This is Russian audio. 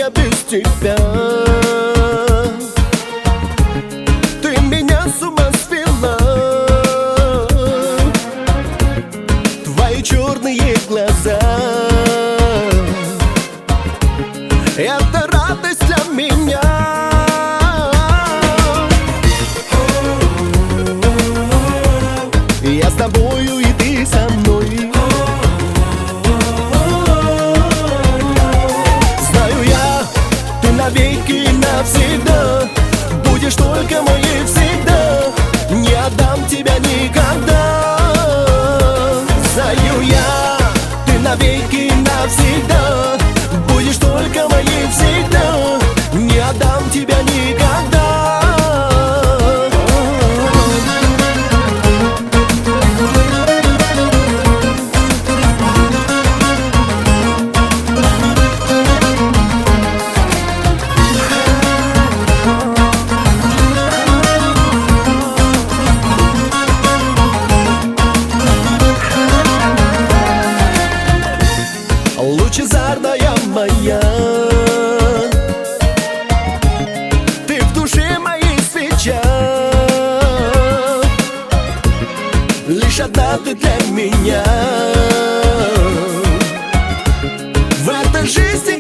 я без тебя? Ты меня с ума свела. Твои черные глаза — это радость для меня. Я с тобою, и ты со мной. Знаю я, ты навеки и навсегда будешь только моей всегда. Не отдам тебя никогда. Знаю я, ты навеки и навсегда будешь только моей всегда. Не отдам тебя никогда. Лучезарная моя, ты в душе моей свеча. Лишь одна ты для меня. В этой жизни